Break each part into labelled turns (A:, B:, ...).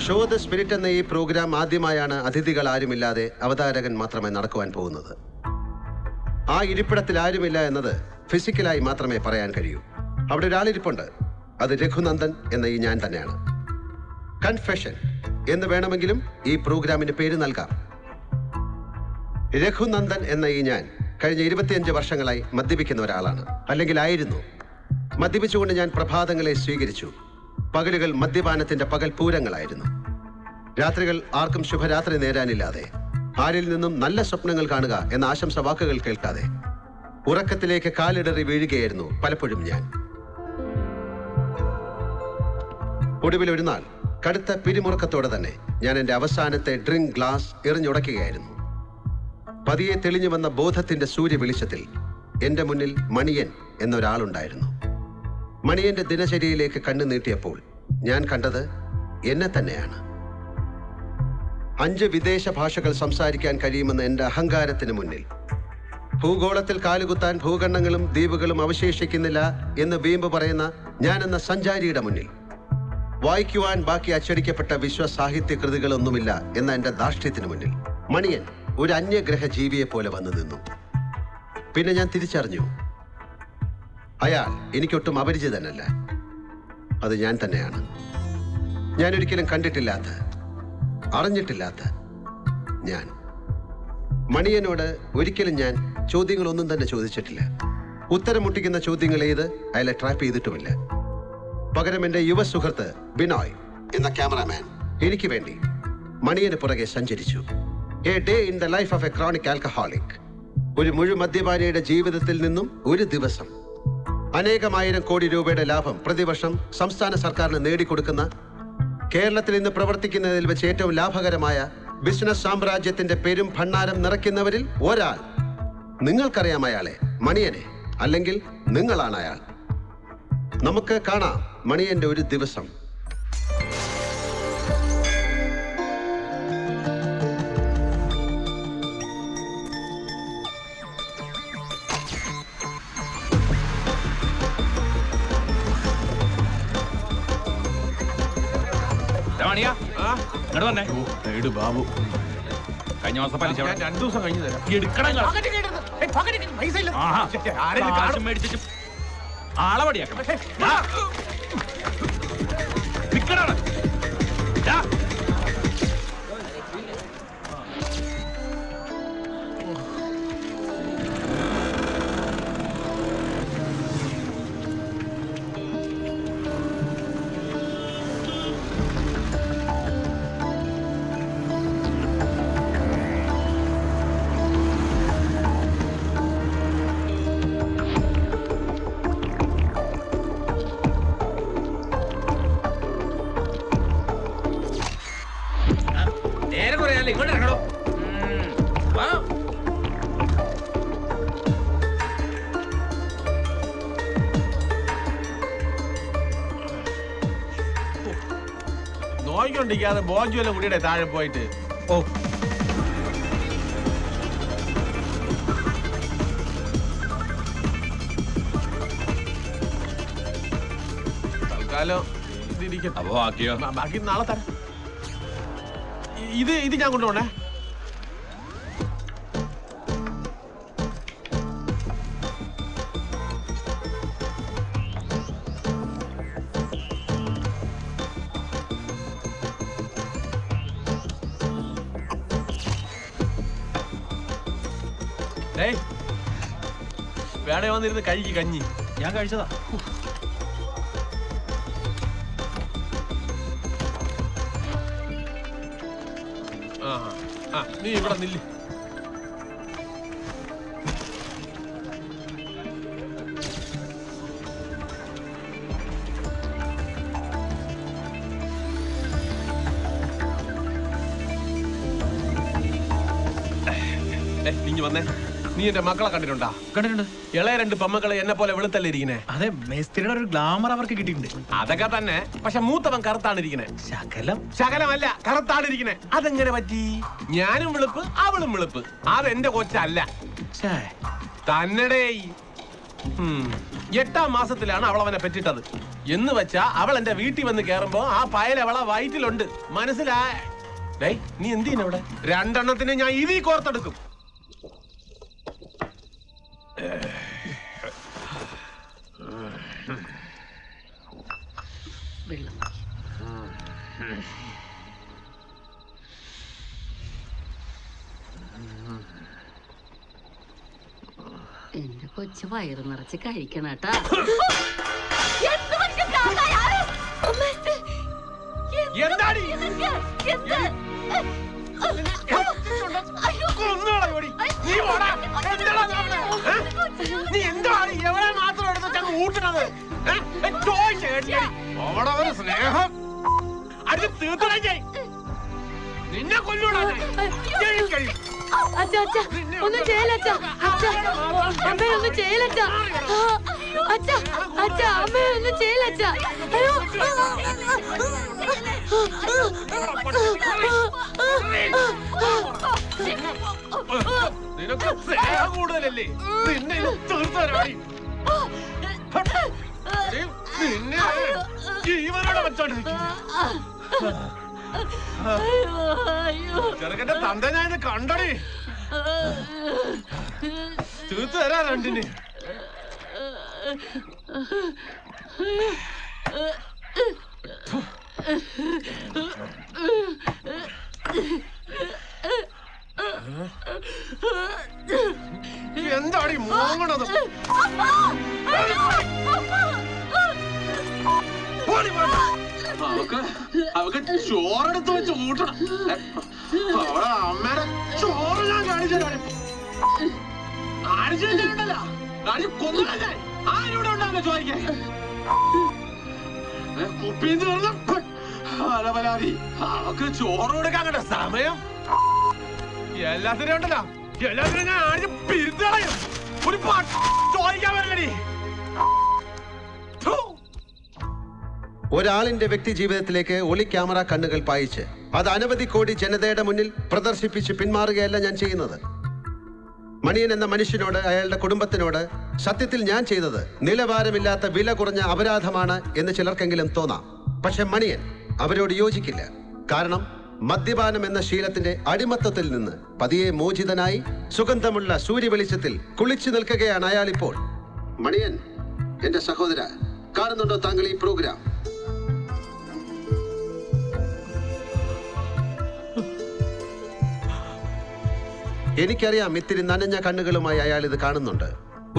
A: Show the spirit എന്ന ഈ programme ആദ്യമായാണ് അതിഥികൾ ആരുമില്ലാതെ അവതാരകൻ മാത്രമേ നടക്കുവാൻ പോകുന്നത്. ആ ഇരിപ്പിടത്തിൽ ആരുമില്ല എന്നത് ഫിസിക്കലായി മാത്രമേ പറയാൻ കഴിയൂ. അവിടെ ഒരാളിരിപ്പുണ്ട്. അത് രഘുനന്ദൻ എന്ന ഈ ഞാൻ തന്നെയാണ്. കൺഫെഷൻ എന്ന് വേണമെങ്കിലും ഈ പ്രോഗ്രാമിന് പേര് നൽകാം. രഘുനന്ദൻ എന്ന ഈ ഞാൻ കഴിഞ്ഞ 25 വർഷങ്ങളായി മദ്യപിക്കുന്ന ഒരാളാണ്, അല്ലെങ്കിൽ ആയിരുന്നു. മദ്യപിച്ചുകൊണ്ട് ഞാൻ പ്രഭാതങ്ങളെ സ്വീകരിച്ചു. പകലുകൾ മദ്യപാനത്തിന്റെ പകൽ പൂരങ്ങളായിരുന്നു. രാത്രികൾ ആർക്കും ശുഭരാത്രി നേരാനില്ലാതെ, ആരിൽ നിന്നും നല്ല സ്വപ്നങ്ങൾ കാണുക എന്ന ആശംസ വാക്കുകൾ കേൾക്കാതെ ഉറക്കത്തിലേക്ക് കാലിടറി വീഴുകയായിരുന്നു പലപ്പോഴും ഞാൻ. ഒടുവിൽ ഒരു നാൾ കടുത്ത പിരിമുറുക്കത്തോടെ തന്നെ ഞാൻ എൻ്റെ അവസാനത്തെ ഡ്രിങ്ക് ഗ്ലാസ് എറിഞ്ഞുടയ്ക്കുകയായിരുന്നു. പതിയെ തെളിഞ്ഞു വന്ന ബോധത്തിന്റെ സൂര്യ വെളിച്ചത്തിൽ എൻ്റെ മുന്നിൽ മണിയൻ എന്നൊരാളുണ്ടായിരുന്നു. മണിയന്റെ ദിനചര്യയിലേക്ക് കണ്ണു നീട്ടിയപ്പോൾ ഞാൻ കണ്ടത് എന്നെ തന്നെയാണ്. 5 വിദേശ ഭാഷകൾ സംസാരിക്കാൻ കഴിയുമെന്ന എൻ്റെ അഹങ്കാരത്തിന് മുന്നിൽ, ഭൂഗോളത്തിൽ കാലുകുത്താൻ ഭൂഖണ്ഡങ്ങളും ദ്വീപുകളും അവശേഷിക്കുന്നില്ല എന്ന് വീമ്പ് പറയുന്ന ഞാൻ എന്ന സഞ്ചാരിയുടെ മുന്നിൽ, വായിക്കുവാൻ ബാക്കി അച്ചടിക്കപ്പെട്ട വിശ്വസാഹിത്യ കൃതികളൊന്നുമില്ല എന്ന എൻ്റെ ധാർഷ്ട്യത്തിന് മുന്നിൽ മണിയൻ ഒരു അന്യഗ്രഹ ജീവിയെ പോലെ വന്നു നിന്നു. പിന്നെ ഞാൻ തിരിച്ചറിഞ്ഞു, അയാൾ എനിക്കൊട്ടും അപരിചിതനല്ല. അത് ഞാൻ തന്നെയാണ്. ഞാനൊരിക്കലും കണ്ടിട്ടില്ലാത്ത, അറിഞ്ഞിട്ടില്ലാത്ത ഞാൻ. മണിയനോട് ഒരിക്കലും ഞാൻ ചോദ്യങ്ങളൊന്നും തന്നെ ചോദിച്ചിട്ടില്ല. ഉത്തരം മുട്ടിക്കുന്ന ചോദ്യങ്ങൾ അയാളെ ട്രാപ്പ് ചെയ്തിട്ടുമില്ല. പകരം എൻ്റെ യുവ സുഹൃത്ത് ബിനോയ് എന്ന ക്യാമറാമാൻ എനിക്ക് വേണ്ടി മണിയന് പുറകെ സഞ്ചരിച്ചു. A day in the life of A chronic alcoholic. ഒരു മുഴു മദ്യപാനിയുടെ ജീവിതത്തിൽ നിന്നും ഒരു ദിവസം. അനേകമായിരം കോടി രൂപയുടെ ലാഭം പ്രതിവർഷം സംസ്ഥാന സർക്കാരിന് നേടിക്കൊടുക്കുന്ന, കേരളത്തിൽ ഇന്ന് പ്രവർത്തിക്കുന്നതിൽ വെച്ച് ഏറ്റവും ലാഭകരമായ ബിസിനസ് സാമ്രാജ്യത്തിന്റെ പെരും ഭണ്ണാരം നിറയ്ക്കുന്നവരിൽ ഒരാൾ. നിങ്ങൾക്കറിയാം അയാളെ, മണിയനെ. അല്ലെങ്കിൽ നിങ്ങളാണ് അയാൾ. നമുക്ക് കാണാം മണിയന്റെ ഒരു ദിവസം.
B: ബാബു
C: കഴിഞ്ഞ മാസം പലിശ
B: 2 ദിവസം കഴിഞ്ഞു തരാം.
C: ആളവടിയാക്കണം.
B: നോയിക്കൊണ്ടിരിക്കാതെ ബോജുവല്ല കുടിയുടെ താഴെ പോയിട്ട്. ഓ തൽക്കാലം ഇതിരിക്കട്ടെ.
C: അപ്പൊ ബാക്കിയോ?
B: ബാക്കി നാളെ തരാം. ഇത് ഞാൻ കൊണ്ടുപോണേ. വേണേ വന്നിരുന്ന് കഴിക്ക് കഞ്ഞി.
D: ഞാൻ കഴിച്ചതാ.
B: നീ ഇവിടെ നില്ല്. നീ വന്നേ. നീ എന്റെ മക്കളെ കണ്ടിട്ടുണ്ടാ?
D: കണ്ടിട്ടുണ്ട്.
B: ഇളയ 2 പെമ്മക്കളെ എന്നെ പോലെ വെളുത്തല്ലേ ഇരിക്കണേ?
D: അതെ, മേസ്ത്രിയുടെ ഒരു ഗ്ലാമർ അവർക്ക് കിട്ടിയിട്ടുണ്ട്.
B: അതൊക്കെ തന്നെ. പക്ഷെ മൂത്തവൻ കറുത്താണ് ഇരിക്കണേ. ശകലമല്ല, കറുത്താണ് ഇരിക്കണേ. അതെങ്ങനെ പറ്റി? ഞാനും വെളുപ്പ്, അവളും വെളുപ്പ്. അതെന്റെ കൊച്ചല്ല. തന്നടേ. 8ാം മാസത്തിലാണ് അവൾ അവനെ പെറ്റിട്ടത് എന്ന് വെച്ചാ അവൾ എന്റെ വീട്ടിൽ വന്ന് കേറുമ്പോ ആ പയൽ അവളെ വയറ്റിലുണ്ട്. മനസ്സിലായ? നീ എന്ത് ചെയ്യുന്ന അവിടെ? 2 എണ്ണത്തിന് ഞാൻ ഇതി കോർത്തെടുക്കും.
E: എന്റെ കൊച്ചു വയറ് നിറച്ച് കഴിക്കണം കേട്ടാ.
B: എന്താടി? നീ എന്താണ് എവിടെ മാത്രം എടുത്ത് ഊട്ടണത്? അവിടെ സ്നേഹം അത് തീർത്തടങ്ങി നിന്നെ കൊല്ലൂടാ.
F: അച്ഛാ അച്ഛാ ഒന്നും ചെയ്യലച്ചാ. അച്ഛാ അമ്മയൊന്നും ചെയ്യലച്ചാ. അച്ഛാ അച്ഛാ അമ്മയൊന്നും ചെയ്യലച്ചാ. അയ്യോ
B: നിനക്ക് സ്നേഹം കൂടുതലല്ലേ? നിന്നെ തീർത്തരാടി. നിന്നെ ജീവനോടെ വെച്ചോണ്ടിരിക്കുന്നു. ചെറുക്കന്റെ തന്ത ഞാൻ കണ്ടടി. തീർത്ത് തരാ രണ്ടിന്. എന്താടി മോങ്ങണത്?
G: അവക്ക് ചോറെടുത്ത് വെച്ച് ഊട്ടണം. അവളെ അമ്മയുടെ ചോറ് ഞാൻ കാണിച്ചതാണ്. കാണിച്ചിട്ടുണ്ടല്ലോ കൊന്നില്ല. ആരിവിടെ ഉണ്ടാവില്ല ചോദിക്കാൻ. കുപ്പിയിൽ തീർന്ന പരാതി. അവക്ക് ചോറ് കൊടുക്കാൻ കണ്ട സമയം.
B: എല്ലാത്തിനും ഉണ്ടല്ലോ, എല്ലാത്തിനും ഞാൻ ആഴ്ച പിരിച്ചളയും. ഒരു പാട്ട് ചോദിക്കാൻ വരലടി.
A: ഒരാളിന്റെ വ്യക്തി ജീവിതത്തിലേക്ക് ഒളി ക്യാമറ കണ്ണുകൾ പായിച്ച് അത് അനവധി കോടി ജനതയുടെ മുന്നിൽ പ്രദർശിപ്പിച്ച് പിന്മാറുകയല്ല ഞാൻ ചെയ്യുന്നത്. മണിയൻ എന്ന മനുഷ്യനോട്, അയാളുടെ കുടുംബത്തിനോട് സത്യത്തിൽ ഞാൻ ചെയ്തത് നിലവാരമില്ലാത്ത വില കുറഞ്ഞ അപരാധമാണ് എന്ന് ചിലർക്കെങ്കിലും തോന്നാം. പക്ഷെ മണിയൻ അവരോട് യോജിക്കില്ല. കാരണം മദ്യപാനം എന്ന ശീലത്തിന്റെ അടിമത്തത്തിൽ നിന്ന് പതിയെ മോചിതനായി സുഗന്ധമുള്ള സൂര്യവെളിച്ചത്തിൽ കുളിച്ചു നിൽക്കുകയാണ് അയാൾ ഇപ്പോൾ. മണിയൻ, എന്റെ സഹോദര, കാണുന്നുണ്ടോ താങ്കൾ ഈ പ്രോഗ്രാം? എനിക്കറിയാം ഇത്തിരി നനഞ്ഞ കണ്ണുകളുമായി അയാൾ ഇത് കാണുന്നുണ്ട്.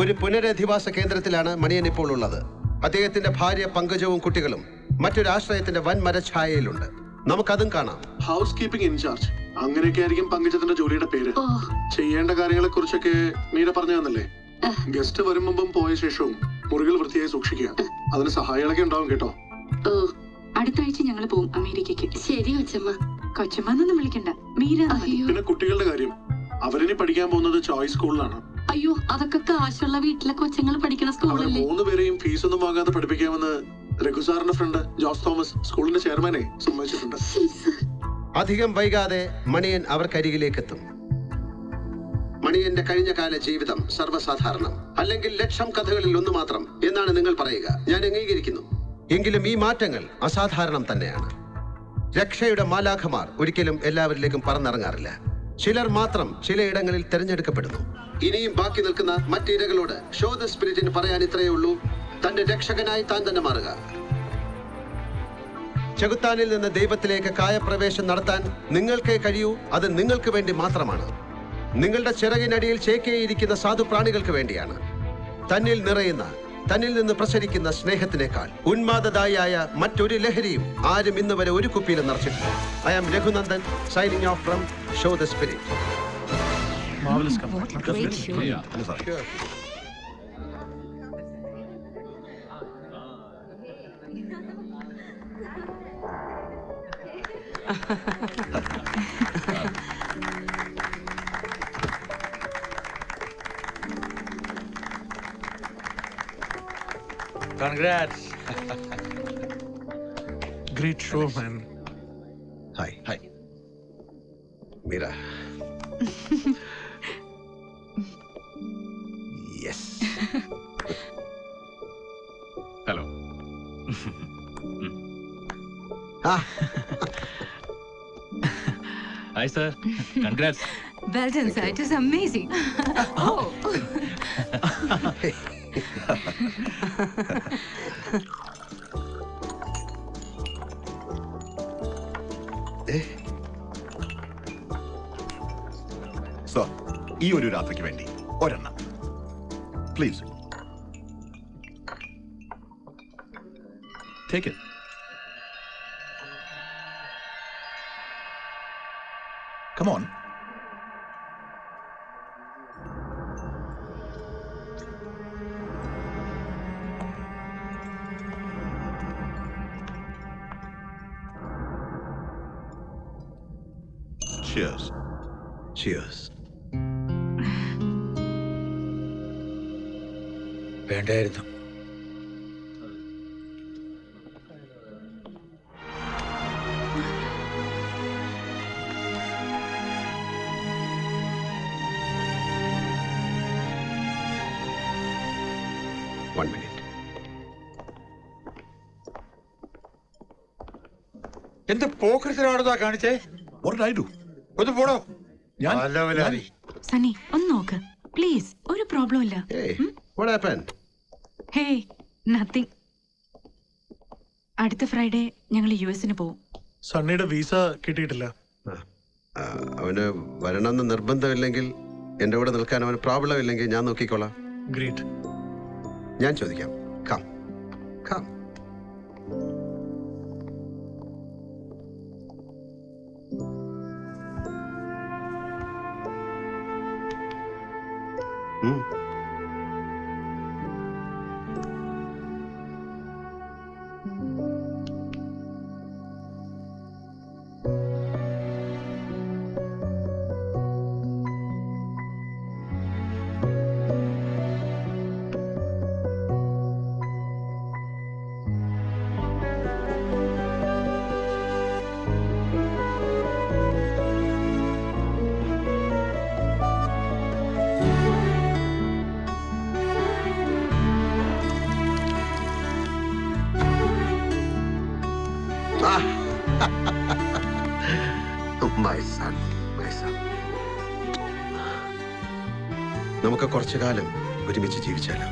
A: ഒരു പുനരധിവാസ കേന്ദ്രത്തിലാണ് മണിയൻ ഇപ്പോൾ ഉള്ളത്. അദ്ദേഹത്തിന്റെ ഭാര്യ പങ്കജവും കുട്ടികളും മറ്റൊരു ആശ്രയത്തിന്റെ വൻ മരഛായയിലുണ്ട്. നമുക്കതും കാണാം.
G: ഹൗസ് കീപ്പിംഗ് ഇൻചാർജ്, അങ്ങനെയൊക്കെ ആയിരിക്കും പങ്കജത്തിന്റെ ജോലിയുടെ പേര്. ചെയ്യേണ്ട കാര്യങ്ങളെ കുറിച്ചൊക്കെ മീര പറഞ്ഞു തന്നല്ലേ? ഗസ്റ്റ് വരും മുമ്പും പോയ ശേഷവും മുറികൾ വൃത്തിയായി സൂക്ഷിക്കുക. അതിന് സഹായികളൊക്കെ ഉണ്ടാവും കേട്ടോ.
H: അടുത്ത ആഴ്ച ഞങ്ങൾ പോവും അമേരിക്കക്ക്.
E: ശരി കൊച്ചമ്മ.
H: കൊച്ചമ്മന്നൊന്നും വിളിക്കണ്ട, മീര.
G: പിന്നെ കുട്ടികളുടെ കാര്യം, അവരിനി പഠിക്കാൻ പോകുന്നത് ചോയ്സ് സ്കൂളിലാണ്.
E: അയ്യോ, അതൊക്കെ കാശുള്ള വീട്ടിലെ കൊച്ചുങ്ങൾ പഠിക്കുന്ന
G: അവർ
E: സ്കൂളല്ലേ?
G: 3 പേരെയും ഫീസ് ഒന്നും വാങ്ങാതെ പഠിപ്പിക്കാമെന്ന് രഘുസാറിന്റെ ഫ്രണ്ട് ജോസ് തോമസ്, സ്കൂളിന്റെ ചെയർമാനെ സമ്മതിച്ചിട്ടുണ്ട്.
A: അധികം വൈകാതെ മണിയൻ അവർക്കരികിലേക്ക് എത്തും. മണിയന്റെ കഴിഞ്ഞ കാല ജീവിതം സർവ്വസാധാരണം, അല്ലെങ്കിൽ ലക്ഷം കഥകളിൽ ഒന്ന് മാത്രം എന്നാണ് നിങ്ങൾ പറയുക. ഞാൻ അംഗീകരിക്കുന്നു. എങ്കിലും ഈ മാറ്റങ്ങൾ അസാധാരണം തന്നെയാണ്. രക്ഷയുടെ മാലാഖമാർ ഒരിക്കലും എല്ലാവരിലേക്കും പറന്നിറങ്ങാറില്ല. ചിലർ മാത്രം ചിലയിടങ്ങളിൽ തിരഞ്ഞെടുക്കപ്പെടുന്നു. ഇനിയും ബാക്കി നിൽക്കുന്ന മറ്റിരകളോട് ഷോ ദ സ്പിരിറ്റിന് പറയാൻ ഇത്രയേ ഉള്ളൂ: തന്റെ രക്ഷകനായി താൻ തന്നെ മാറുക. ചെകുത്താനിൽ നിന്ന് ദൈവത്തിലേക്ക് കായപ്രവേശം നടത്താൻ നിങ്ങൾക്കേ കഴിയൂ. അത് നിങ്ങൾക്ക് വേണ്ടി മാത്രമാണ്. നിങ്ങളുടെ ചിറകിനടിയിൽ ചേക്കേയിരിക്കുന്ന സാധു പ്രാണികൾക്ക് വേണ്ടിയാണ്. തന്നിൽ നിറയുന്ന, തന്നിൽ നിന്ന് പ്രസരിക്കുന്ന സ്നേഹത്തിനേക്കാൾ ഉന്മാദദായിയായ മറ്റൊരു ലഹരിയും ആരും ഇന്ന് വരെ ഒരു കുപ്പിയിലും നിറച്ചിട്ടില്ല. I am Raghunandan, signing off from show the spirit.
D: Marvelous
E: What a
D: comeback.
E: great show.
D: Congrats. Great show, man.
A: Hi hi Meera. Yes. ആ,
C: hi sir, congrats.
F: Well done, sir. It is amazing. Oh.
I: Sir, ഈ ഒരു രാത്രിക്ക് വേണ്ടി ഒരെണ്ണം please. Take it. Come on. Cheers.
A: cheers.
D: വേണ്ടായിരുന്നു.
A: One minute.
D: എന്ത് പോക്കറ്റിലാണോ കാണിച്ചേ?
I: What did I do?
D: ഒന്ന് പോടോ.
I: ഞാൻ
H: സണ്ണി ഒന്ന് നോക്ക് പ്ലീസ്. ഒരു പ്രോബ്ലം ഇല്ല.
A: Hey, what happened?
H: Hey nothing. അടുത്ത ഫ്രൈഡേ ഞങ്ങൾ US പോവും.
G: സണ്ണിയുടെ വിസ കിട്ടിയിട്ടില്ല.
A: അവന് വരണമെന്ന് നിർബന്ധമില്ലെങ്കിൽ, എൻ്റെ കൂടെ നിൽക്കാൻ അവന് പ്രോബ്ലം ഇല്ലെങ്കിൽ ഞാൻ നോക്കിക്കോളാം.
G: ഗ്രേറ്റ്.
A: ഞാൻ ചോദിക്കാം. Come come. My son, my son. നമുക്ക് കുറച്ചു കാലം ഒരുമിച്ച് ജീവിച്ചാലോ?